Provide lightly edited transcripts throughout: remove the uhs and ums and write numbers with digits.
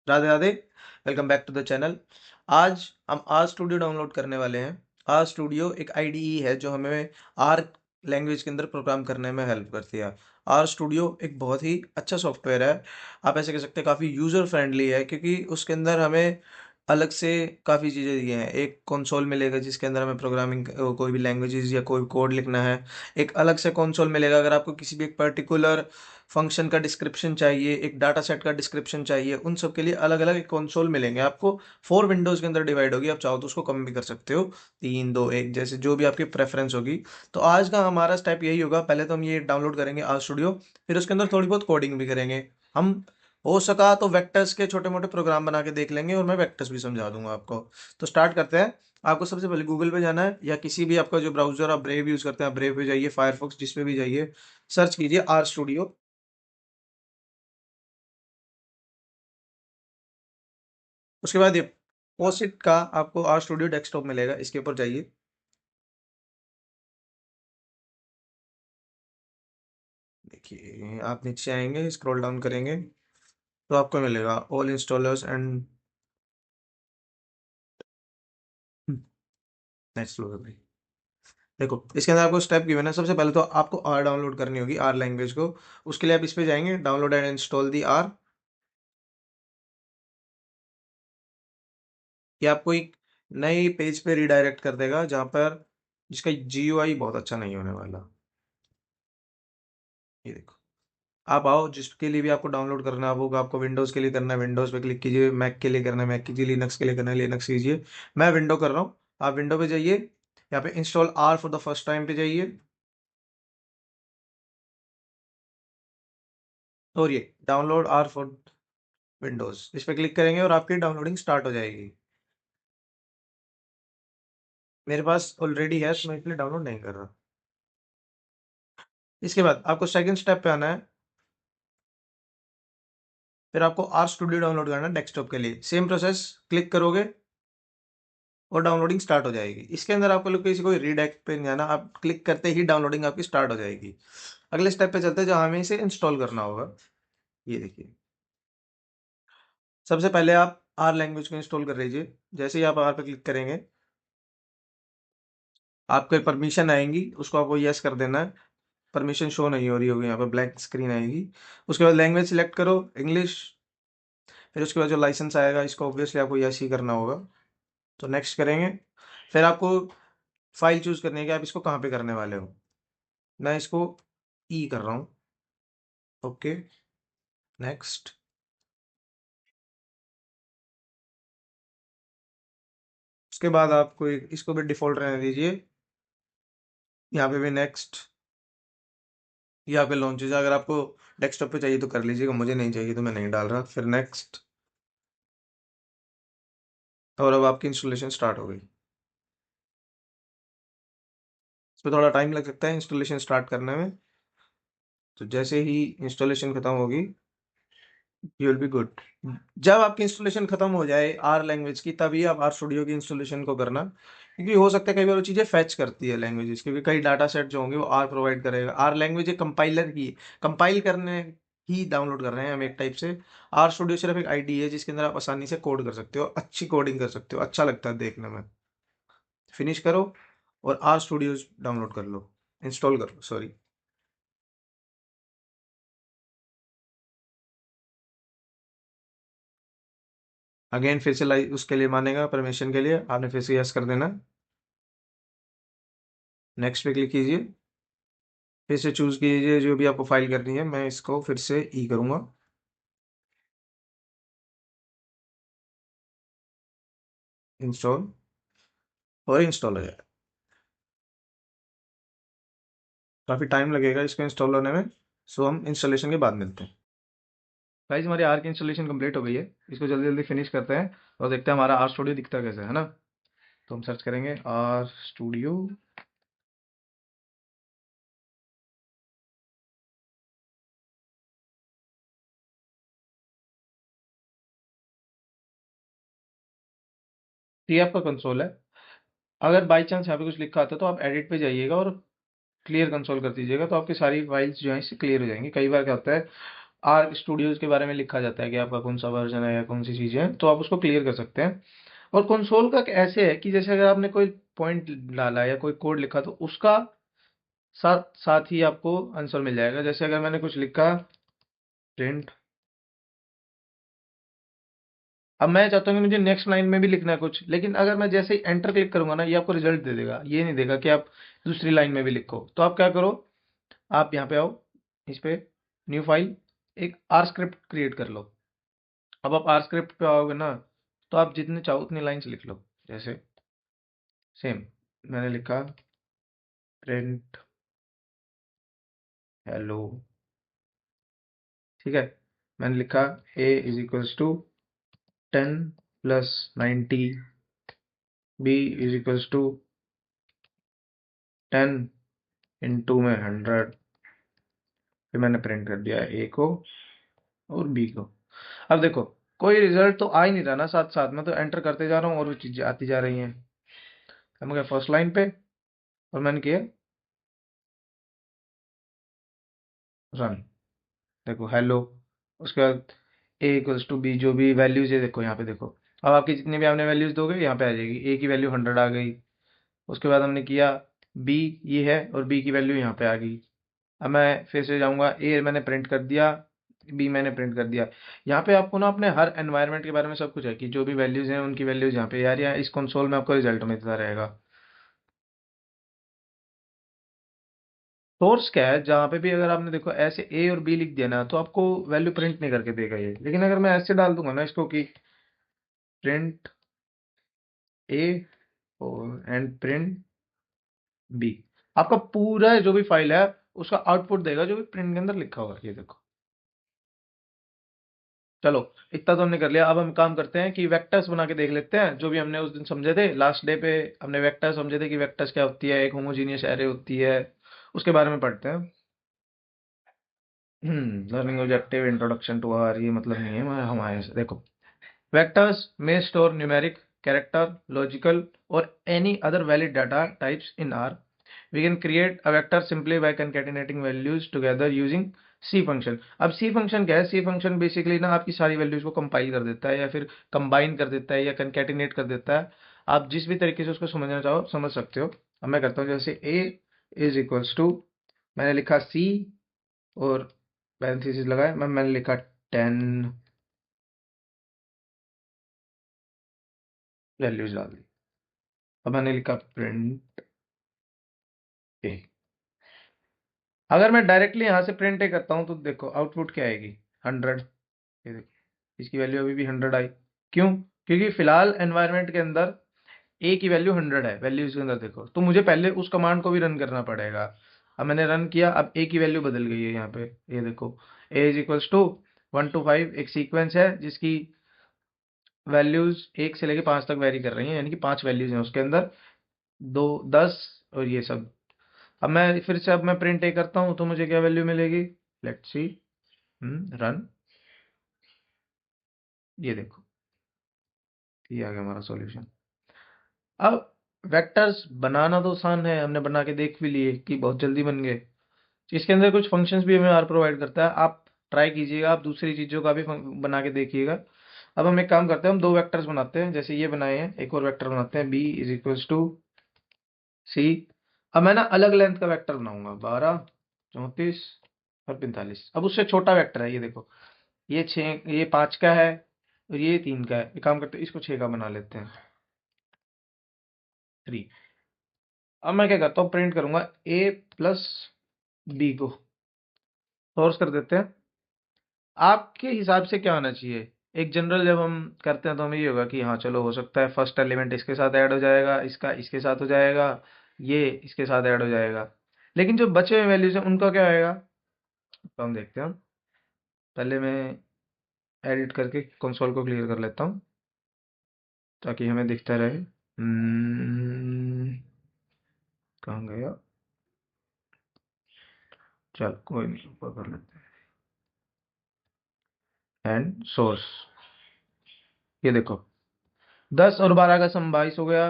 Radhe Radhe. Welcome back to the channel. आज हम are studio download करने वाले हैं। आर स्टूडियो एक आईडीई है जो हमें आर लैंग्वेज के अंदर प्रोग्राम करने में हेल्प करती है। आर स्टूडियो एक बहुत ही अच्छा सॉफ्टवेयर है। आप ऐसे कह सकते हैं काफ़ी यूज़र फ्रेंडली है, क्योंकि उसके अंदर हमें अलग से काफ़ी चीज़ें दी हैं। एक कंसोल मिलेगा जिसके अंदर हमें प्रोग्रामिंग कोई भी लैंग्वेजेस या कोई कोड लिखना है। एक अलग से कंसोल मिलेगा अगर आपको किसी भी एक पर्टिकुलर फंक्शन का डिस्क्रिप्शन चाहिए, एक डाटा सेट का डिस्क्रिप्शन चाहिए, उन सब के लिए अलग अलग एक कंसोल मिलेंगे आपको। 4 विंडोज़ के अंदर डिवाइड होगी, आप चाहो तो उसको कम भी कर सकते हो, 3 2 1 जैसे जो भी आपकी प्रेफरेंस होगी। तो आज का हमारा स्टेप यही होगा, पहले तो हम ये डाउनलोड करेंगे आर स्टूडियो, फिर उसके अंदर थोड़ी बहुत कोडिंग भी करेंगे हम। हो सका तो वेक्टर्स के छोटे मोटे प्रोग्राम बना के देख लेंगे, और मैं वेक्टर्स भी समझा दूंगा आपको। तो स्टार्ट करते हैं। आपको सबसे पहले गूगल पे जाना है, या किसी भी आपका जो ब्राउजर आप ब्रेव यूज करते हैं, आप ब्रेव पे जाइए, फायरफॉक्स जिस पे भी जाइए, सर्च कीजिए आर स्टूडियो। उसके बाद ये पोसिट का आपको आर स्टूडियो डेस्कटॉप मिलेगा, इसके ऊपर जाइए। देखिए आप नीचे आएंगे, स्क्रॉल डाउन करेंगे तो आपको मिलेगा ऑल इंस्टॉलर्स एंड नेक्स्ट लो भाई। देखो इसके अंदर आपको स्टेप गिवन है। सबसे पहले तो आपको आर डाउनलोड करनी होगी, आर लैंग्वेज को। उसके लिए आप इस पे जाएंगे, download and install the R. ये आपको एक नई पेज पे रिडायरेक्ट कर देगा, जहाँ पर जिसका जीयूआई बहुत अच्छा नहीं होने वाला। ये देखो, आप आओ, जिसके लिए भी आपको डाउनलोड करना होगा, आपको विंडोज़ के लिए करना है विंडोज़ पे क्लिक कीजिए, मैक के लिए करना है मैक कीजिए, लिनक्स के लिए करना है लिनक्स कीजिए। मैं विंडो कर रहा हूँ, आप विंडो पे जाइए, यहाँ पे install R for the first time पे जाइए, और ये डाउनलोड आर फॉर विंडोज़ इस पे क्लिक करेंगे और आपकी डाउनलोडिंग स्टार्ट हो जाएगी। मेरे पास ऑलरेडी है तो मैं इसलिए डाउनलोड नहीं कर रहा। इसके बाद आपको सेकंड स्टेप पे आना है, फिर आपको आर स्टूडियो डाउनलोड करना है डेस्कटॉप के लिए। सेम प्रोसेस, क्लिक करोगे और डाउनलोडिंग स्टार्ट हो जाएगी। इसके अंदर आपको लोग किसी कोई रीडायरेक्ट पे नहीं जाना, आप क्लिक करते ही डाउनलोडिंग आपकी स्टार्ट हो जाएगी। अगले स्टेप पे चलते हैं जहाँ हमें इसे इंस्टॉल करना होगा। ये देखिए, सबसे पहले आप आर लैंग्वेज को इंस्टॉल कर लीजिए। जैसे ही आप आर पे क्लिक करेंगे, आपके परमिशन आएंगी, उसको आपको यस कर देना है। परमिशन शो नहीं हो रही होगी, यहाँ पे ब्लैंक स्क्रीन आएगी। उसके बाद लैंग्वेज सिलेक्ट करो, इंग्लिश। फिर उसके बाद जो लाइसेंस आएगा, इसको ऑब्वियसली आपको यस ही करना होगा। तो नेक्स्ट करेंगे। फिर आपको फाइल चूज करनी है कि आप इसको कहाँ पे करने वाले हो। मैं इसको ई कर रहा हूँ। Okay, next. उसके बाद आपको इसको भी डिफॉल्ट रहने दीजिए। यहाँ पे भी नेक्स्ट। यहाँ पे लॉन्चेज अगर आपको डेस्कटॉप पे चाहिए तो कर लीजिएगा, मुझे नहीं चाहिए तो मैं नहीं डाल रहा। फिर नेक्स्ट। और अब आपकी इंस्टॉलेशन स्टार्ट हो गई। इसमें थोड़ा टाइम लग सकता है इंस्टॉलेशन स्टार्ट करने में। तो जैसे ही इंस्टॉलेशन खत्म होगी, यू विल बी गुड। जब आपकी इंस्टॉलेशन खत्म हो जाए आर लैंग्वेज की, तभी आप आर स्टूडियो की इंस्टॉलेशन को करना, क्योंकि हो सकता है कई बार वो चीज़ें फैच करती है लैंग्वेजेस, क्योंकि कई डाटा सेट जो होंगे वो आर प्रोवाइड करेगा। आर लैंग्वेज एक कंपाइलर की, कंपाइल करने ही डाउनलोड कर रहे हैं हम एक टाइप से। आर स्टूडियो सिर्फ एक आईडी है जिसके अंदर आप आसानी से कोड कर सकते हो, अच्छी कोडिंग कर सकते हो, अच्छा लगता है देखने में। फिनिश करो और आर स्टूडियो डाउनलोड कर लो, इंस्टॉल कर लो, सॉरी। अगेन फिर से उसके लिए मानेगा, परमिशन के लिए आपने फिर से यस कर देना। नेक्स्ट पे क्लिक कीजिए, फिर से चूज कीजिए जो भी आपको फाइल करनी है। मैं इसको फिर से ई करूंगा, इंस्टॉल, और इंस्टॉल हो जाएगा। काफ़ी टाइम लगेगा इसको इंस्टॉल होने में, सो हम इंस्टॉलेशन के बाद मिलते हैं। गाइस हमारी आर की इंस्टॉलेशन कंप्लीट हो गई है, इसको जल्दी जल्दी फिनिश करते हैं और देखते हैं हमारा आर स्टूडियो दिखता कैसे है ना। तो हम सर्च करेंगे आर स्टूडियो। ये आपका कंसोल है। अगर बाई चांस यहाँ पे कुछ लिखा आता है तो आप एडिट पे जाइएगा और क्लियर कंसोल कर दीजिएगा, तो आपकी सारी फाइल्स जो है इससे क्लियर हो जाएंगी। कई बार क्या होता है, आर्क स्टूडियोज के बारे में लिखा जाता है कि आपका कौन सा वर्जन है या कौन सी चीज़ें हैं, तो आप उसको क्लियर कर सकते हैं। और कंसोल का ऐसे है कि जैसे अगर आपने कोई पॉइंट डाला या कोई कोड लिखा तो उसका साथ साथ ही आपको आंसर मिल जाएगा। जैसे अगर मैंने कुछ लिखा प्रिंट, अब मैं चाहता हूँ कि मुझे नेक्स्ट लाइन में भी लिखना है कुछ, लेकिन अगर मैं जैसे ही एंटर क्लिक करूंगा ना, ये आपको रिजल्ट दे देगा, ये नहीं देगा कि आप दूसरी लाइन में भी लिखो। तो आप क्या करो, आप यहाँ पे आओ, इस पे न्यू फाइल, एक आर स्क्रिप्ट क्रिएट कर लो। अब आप आर स्क्रिप्ट पे आओगे ना, तो आप जितने चाहो उतनी लाइन्स लिख लो। जैसे सेम मैंने लिखा प्रिंट हेलो, ठीक है। मैंने लिखा a is equals to 10 + 90, b is equals to 10 × 100। फिर मैंने प्रिंट कर दिया ए को और बी को। अब देखो कोई रिजल्ट तो आ ही नहीं रहा ना, साथ साथ मैं तो एंटर करते जा रहा हूँ और वो चीजें आती जा रही हैं। हम गए फर्स्ट लाइन पे और मैंने किया रन, देखो हेलो, उसके बाद ए इक्वल्स टू बी, जो भी वैल्यूज है देखो यहाँ पे देखो। अब आपकी जितनी भी आपने वैल्यूज दोगे यहाँ पे आ जाएगी। ए की वैल्यू 100 आ गई। उसके बाद हमने किया बी, ये है, और बी की वैल्यू यहाँ पे आ गई। अब मैं फिर से जाऊंगा, ए मैंने प्रिंट कर दिया, बी मैंने प्रिंट कर दिया। यहाँ पे आपको ना अपने हर एनवायरनमेंट के बारे में सब कुछ है कि जो भी वैल्यूज हैं उनकी वैल्यूज यहाँ पे यार, या इस कंसोल में आपको रिजल्ट मिलता रहेगा। सोर्स क्या है, जहाँ पे भी अगर आपने देखो ऐसे ए और बी लिख दिया ना, तो आपको वैल्यू प्रिंट नहीं करके देगा ये। लेकिन अगर मैं ऐसे डाल दूंगा ना इसको कि प्रिंट ए और एंड प्रिंट बी, आपका पूरा जो भी फाइल है उसका आउटपुट देगा जो भी प्रिंट के अंदर लिखा होगा। ये देखो, चलो इतना तो हमने कर लिया। अब हम काम करते हैं कि वेक्टर्स बना के देख लेते हैं, जो भी हमने उस दिन समझे थे लास्ट डे पे। हमने वेक्टर्स समझे थे कि वेक्टर्स क्या होती है, एक होमोजीनियस एरे होती है, उसके बारे में पढ़ते हैं। Learning objective introduction to R, ये मतलब नहीं है हमारे से। देखो, वेक्टर्स में स्टोर न्यूमेरिक कैरेक्टर, लॉजिकल और any other valid data types in R. We can create a vector simply by concatenating values together using C function। अब C function क्या है? C function बेसिकली ना आपकी सारी वैल्यूज को compile कर देता है या फिर कंबाइन कर देता है या कंकेटिनेट कर देता है। आप जिस भी तरीके से उसको समझना चाहो समझ सकते हो। अब मैं करता हूँ, जैसे A इज इक्वल्स टू, मैंने लिखा C और पैरेंथेसिस लगाया, मैंने लिखा 10, वैल्यूज डाल दी। अब मैंने लिखा प्रिंट A। अगर मैं डायरेक्टली यहाँ से प्रिंट ए करता हूँ तो देखो आउटपुट क्या आएगी, 100। ये देखो, इसकी वैल्यू अभी भी 100 आई। क्यों? क्योंकि फिलहाल एनवायरनमेंट के अंदर ए की वैल्यू 100 है। वैल्यूज के अंदर देखो, तो मुझे पहले उस कमांड को भी रन करना पड़ेगा। अब मैंने रन किया, अब ए की वैल्यू बदल गई है यहाँ पे। ये देखो, ए इज इक्वल्स टू 1 to 5 एक सीक्वेंस है जिसकी वैल्यूज 1 से लेके 5 तक वेरी कर रही हैं, यानी कि 5 वैल्यूज हैं उसके अंदर, 2, 10 और ये सब। अब मैं फिर से, अब मैं प्रिंट ए करता हूँ तो मुझे क्या वैल्यू मिलेगी, लेट्स सी, रन। ये देखो, ये आ गया हमारा सॉल्यूशन। अब वेक्टर्स बनाना तो आसान है, हमने बना के देख भी लिए कि बहुत जल्दी बन गए। इसके अंदर कुछ फंक्शंस भी हमें आर प्रोवाइड करता है, आप ट्राई कीजिएगा, आप दूसरी चीज़ों का भी बना के देखिएगा। अब हम एक काम करते हैं, हम दो वेक्टर्स बनाते हैं, जैसे ये बनाए हैं, एक और वेक्टर बनाते हैं, बी इज इक्वल्स टू सी। अब मैं ना अलग लेंथ का वेक्टर बनाऊंगा, 12, 34 और 45। अब उससे छोटा वेक्टर है, ये देखो, ये 6, ये 5 का है और ये 3 का है। एक काम करते हैं, इसको 6 का बना लेते हैं, 3। अब मैं क्या करता हूँ, प्रिंट करूंगा ए प्लस बी को, सोर्स कर देते हैं। आपके हिसाब से क्या होना चाहिए? एक जनरल जब हम करते हैं तो हमें ये होगा कि हाँ चलो, हो सकता है फर्स्ट एलिमेंट इसके साथ ऐड हो जाएगा, इसका इसके साथ हो जाएगा, ये इसके साथ ऐड हो जाएगा। लेकिन जो बचे हुए वैल्यूज हैं उनका क्या आएगा, तो हम देखते हैं। पहले मैं एडिट करके कंसोल को क्लियर कर लेता हूँ ताकि हमें दिखता रहे। कहाँ गया, चल कोई नहीं, ऊपर कर लेते हैं। एंड सोर्स, ये देखो, 10 और 12 का सम 22 हो गया,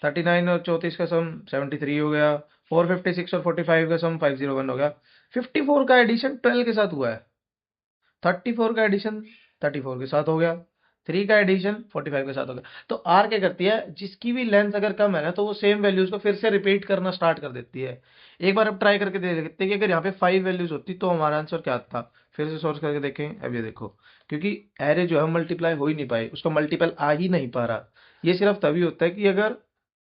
39 और 34 का सम 73 हो गया, 456 और 45 का सम 501 हो गया, 54 का एडिशन 12 के साथ हुआ है। 34 का एडिशन 34 के साथ हो गया, 3 का एडिशन 45 के साथ हो गया। तो आर क्या करती है, जिसकी भी लेंथ अगर कम है ना तो वो सेम वैल्यूज को फिर से रिपीट करना स्टार्ट कर देती है। एक बार अब ट्राई करके देख लेते हैं कि अगर यहाँ पे 5 वैल्यूज होती तो हमारा आंसर क्या था। फिर से सोर्स करके देखें, अब ये देखो, क्योंकि एरे जो है मल्टीप्लाई हो ही नहीं पाई, उसका मल्टीपल आ ही नहीं पा रहा। ये सिर्फ तभी होता है कि अगर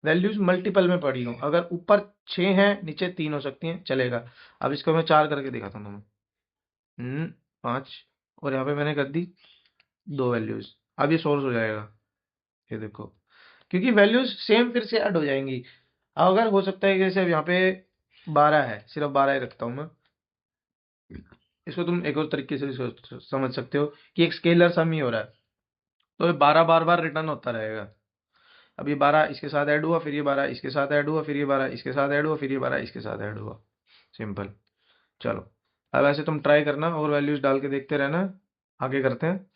वैल्यूज मल्टीपल में पड़ी हो, अगर ऊपर 6 हैं नीचे 3 हो सकती हैं, चलेगा। अब इसको मैं 4 करके दिखाता हूँ तुम्हें। 5, और यहाँ पे मैंने कर दी 2 वैल्यूज। अब ये सोर्स हो जाएगा, ये देखो, क्योंकि वैल्यूज सेम फिर से ऐड हो जाएंगी। अगर हो सकता है कि जैसे अब यहाँ पे 12 है, सिर्फ 12 ही रखता हूँ मैं। इसको तुम एक और तरीके से समझ सकते हो कि एक स्केलर सम ही हो रहा है, तो ये 12 बार बार रिटर्न होता रहेगा। अब ये 12 इसके साथ ऐड हुआ, फिर ये 12 इसके साथ ऐड हुआ, फिर ये 12 इसके साथ ऐड हुआ, फिर ये 12 इसके साथ ऐड हुआ। सिंपल। चलो, अब ऐसे तुम ट्राई करना और वैल्यूज डाल के देखते रहना। आगे करते हैं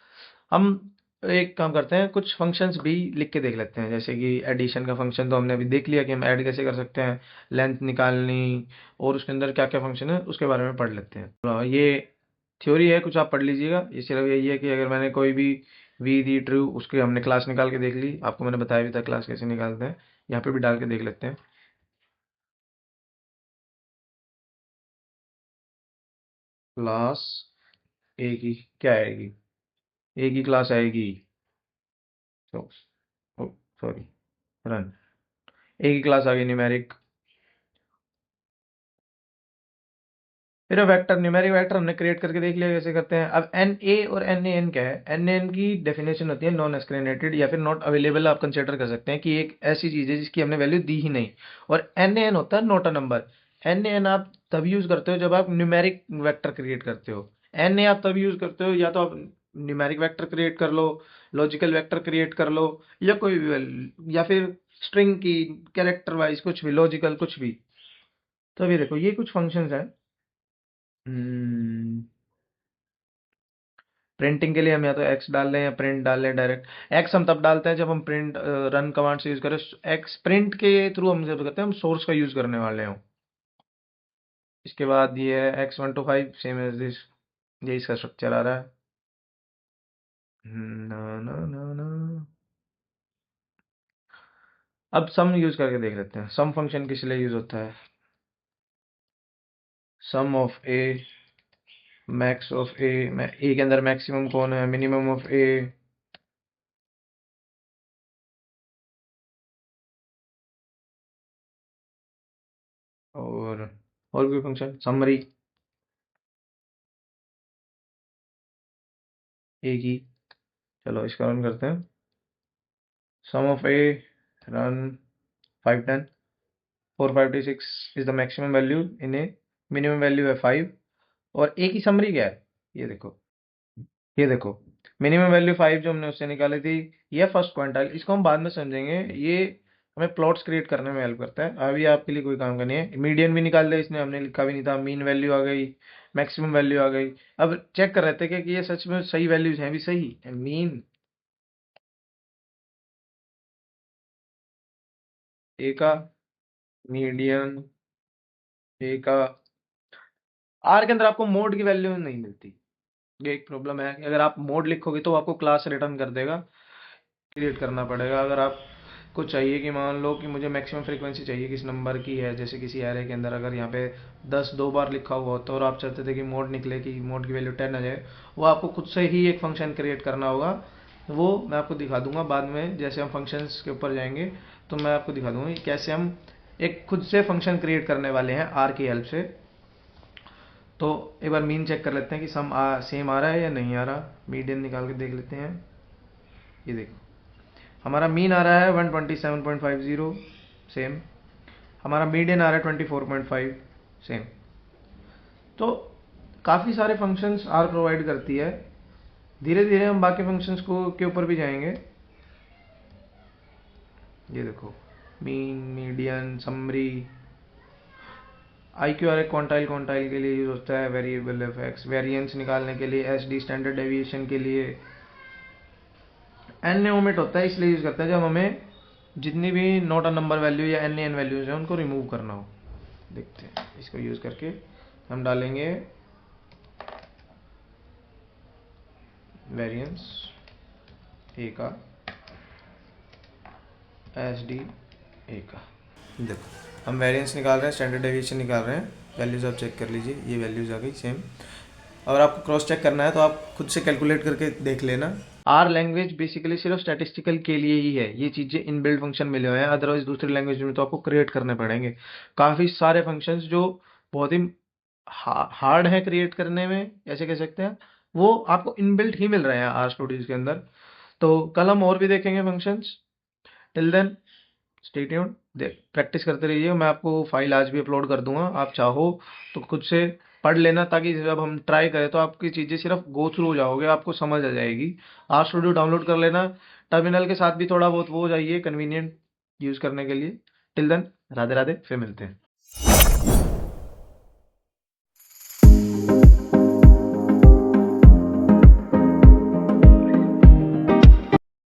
हम। एक काम करते हैं, कुछ फंक्शंस भी लिख के देख लेते हैं। जैसे कि एडिशन का फंक्शन तो हमने अभी देख लिया कि हम ऐड कैसे कर सकते हैं, लेंथ निकालनी, और उसके अंदर क्या क्या फंक्शन है उसके बारे में पढ़ लेते हैं। ये थ्योरी है, कुछ आप पढ़ लीजिएगा। ये सिर्फ यही है कि अगर मैंने कोई भी वी दी ट्रू, उसके हमने क्लास निकाल के देख ली, आपको मैंने बताया भी था क्लास कैसे निकालते हैं। यहाँ पे भी डाल के देख लेते हैं। क्लास ए की क्या आएगी, ए की क्लास आएगी, सॉरी, रन। ए की क्लास आ गई न्यूमेरिक। फिर वेक्टर, न्यूमेरिक वेक्टर हमने क्रिएट करके देख लिया कैसे करते हैं। अब एन ए और एन ए एन क्या है, एन ए एन की डेफिनेशन होती है नॉन एस्क्रिनेटेड या फिर नॉट अवेलेबल, आप कंसिडर कर सकते हैं कि एक ऐसी चीज है जिसकी हमने वैल्यू दी ही नहीं। और एन ए एन होता है not a number. N A N आप तब यूज करते हो जब आप न्यूमेरिक वेक्टर क्रिएट करते हो। एन ए आप तब यूज करते हो या तो आप न्यूमेरिक वेक्टर क्रिएट कर लो, लॉजिकल वेक्टर क्रिएट कर लो, या कोई भी, या फिर स्ट्रिंग की, कैरेक्टर वाइज कुछ भी, लॉजिकल कुछ भी। तो अभी देखो, ये कुछ फंक्शंस हैं। प्रिंटिंग के लिए हम या तो एक्स डाल लें या प्रिंट डाल लें डायरेक्ट। एक्स हम तब डालते हैं जब हम प्रिंट रन कमांड से यूज करें। एक्स प्रिंट के थ्रू हम जब करते हैं, हम सोर्स का यूज करने वाले हों। इसके बाद ये है x1 to 5, same as this, ये इसका स्ट्रक्चर आ रहा है। ना ना ना ना। अब सम यूज करके देख लेते हैं। सम फंक्शन किस लिए यूज होता है, सम ऑफ ए, मैक्स ऑफ ए, ए के अंदर मैक्सिमम कौन है, मिनिमम ऑफ ए, और भी फंक्शन समरी ए की। चलो इसका रन करते हैं। Sum of a, run, 5 10, 456 is the maximum value in a, minimum value है 5। और ए की समरी क्या है, ये देखो, ये देखो, मिनिमम वैल्यू 5 जो हमने उससे निकाली थी, ये फर्स्ट क्वांटाइल, इसको हम बाद में समझेंगे। ये हमें प्लॉट्स क्रिएट करने में हेल्प करता है, अभी आपके लिए कोई काम का नहीं है। मीडियन भी निकाल दिया इसने, हमने लिखा भी नहीं था। मीन वैल्यू आ गई, मैक्सिमम वैल्यू आ गई। अब चेक कर रहे थे कि ये सच में सही वैल्यूज हैं भी, सही मीन ए का, मीडियन ए का। आर के अंदर आपको मोड की वैल्यू नहीं मिलती, ये एक प्रॉब्लम है कि अगर आप मोड लिखोगे तो आपको क्लास रिटर्न कर देगा, क्रिएट करना पड़ेगा। अगर आपको चाहिए कि मान लो कि मुझे मैक्सिमम फ्रीक्वेंसी चाहिए किस नंबर की है, जैसे किसी एरे के अंदर अगर यहाँ पे 10 दो बार लिखा हुआ होता है और आप चाहते थे कि मोड निकले, कि मोड की वैल्यू 10 आ जाए, वो आपको खुद से ही एक फंक्शन क्रिएट करना होगा। वो मैं आपको दिखा दूंगा बाद में, जैसे हम फंक्शंस के ऊपर जाएंगे तो मैं आपको दिखा दूंगा कि कैसे हम एक खुद से फंक्शन क्रिएट करने वाले हैं आर की हेल्प से। तो एक बार मीन चेक कर लेते हैं कि सम सेम आ रहा है या नहीं आ रहा। मीडियन निकाल के देख लेते हैं। ये देखो, हमारा मीन आ रहा है 127.50, सेम। हमारा मीडियन आ रहा है 24.5, सेम। तो काफ़ी सारे फंक्शंस आर प्रोवाइड करती है। धीरे धीरे हम बाकी फंक्शंस को के ऊपर भी जाएंगे। ये देखो, mean, median, summary, I Q R एक क्वांटाइल, क्वांटाइल के लिए यूज होता है। वेरिएबल एफ एक्स, वेरिएंस निकालने के लिए। एस डी, स्टैंडर्ड डेविएशन के लिए। एन ओमिट होता है इसलिए यूज करते हैं जब हमें जितनी भी नॉट अ नंबर वैल्यू या एन एन वैल्यूज हैं उनको रिमूव करना हो। देखते हैं इसको यूज करके हम डालेंगे वेरिएंस ए का एस डी ए का। देखो हम वेरिएंस निकाल रहे हैं, स्टैंडर्ड डेविएशन निकाल रहे हैं, वैल्यूज़ आप चेक कर लीजिए, ये वैल्यूज़ आ गई सेम। अगर आपको क्रॉस चेक करना है तो आप खुद से कैलकुलेट करके देख लेना। आर लैंग्वेज बेसिकली सिर्फ स्टैटिस्टिकल के लिए ही है, ये चीज़ें इनबिल्ट फंक्शन मिले हुए हैं, अदरवाइज दूसरी लैंग्वेज में तो आपको क्रिएट करने पड़ेंगे काफ़ी सारे फंक्शंस जो बहुत ही हार्ड है क्रिएट करने में, ऐसे कह सकते हैं, वो आपको इनबिल्ट ही मिल रहे हैं आर स्टूडियोज के अंदर। तो कल हम और भी देखेंगे functions. Till then stay tuned, practice करते रहिए। मैं आपको फाइल आज भी अपलोड कर दूंगा, आप चाहो तो खुद से पढ़ लेना, ताकि जब हम ट्राई करें तो आपकी चीज़ें सिर्फ गो थ्रू हो जाओगे, आपको समझ आ जाएगी। आर स्टूडियो डाउनलोड कर लेना, टर्मिनल के साथ भी थोड़ा बहुत वो हो जाइए कन्वीनियंट यूज़ करने के लिए। टिल देन राधे राधे, फिर मिलते हैं।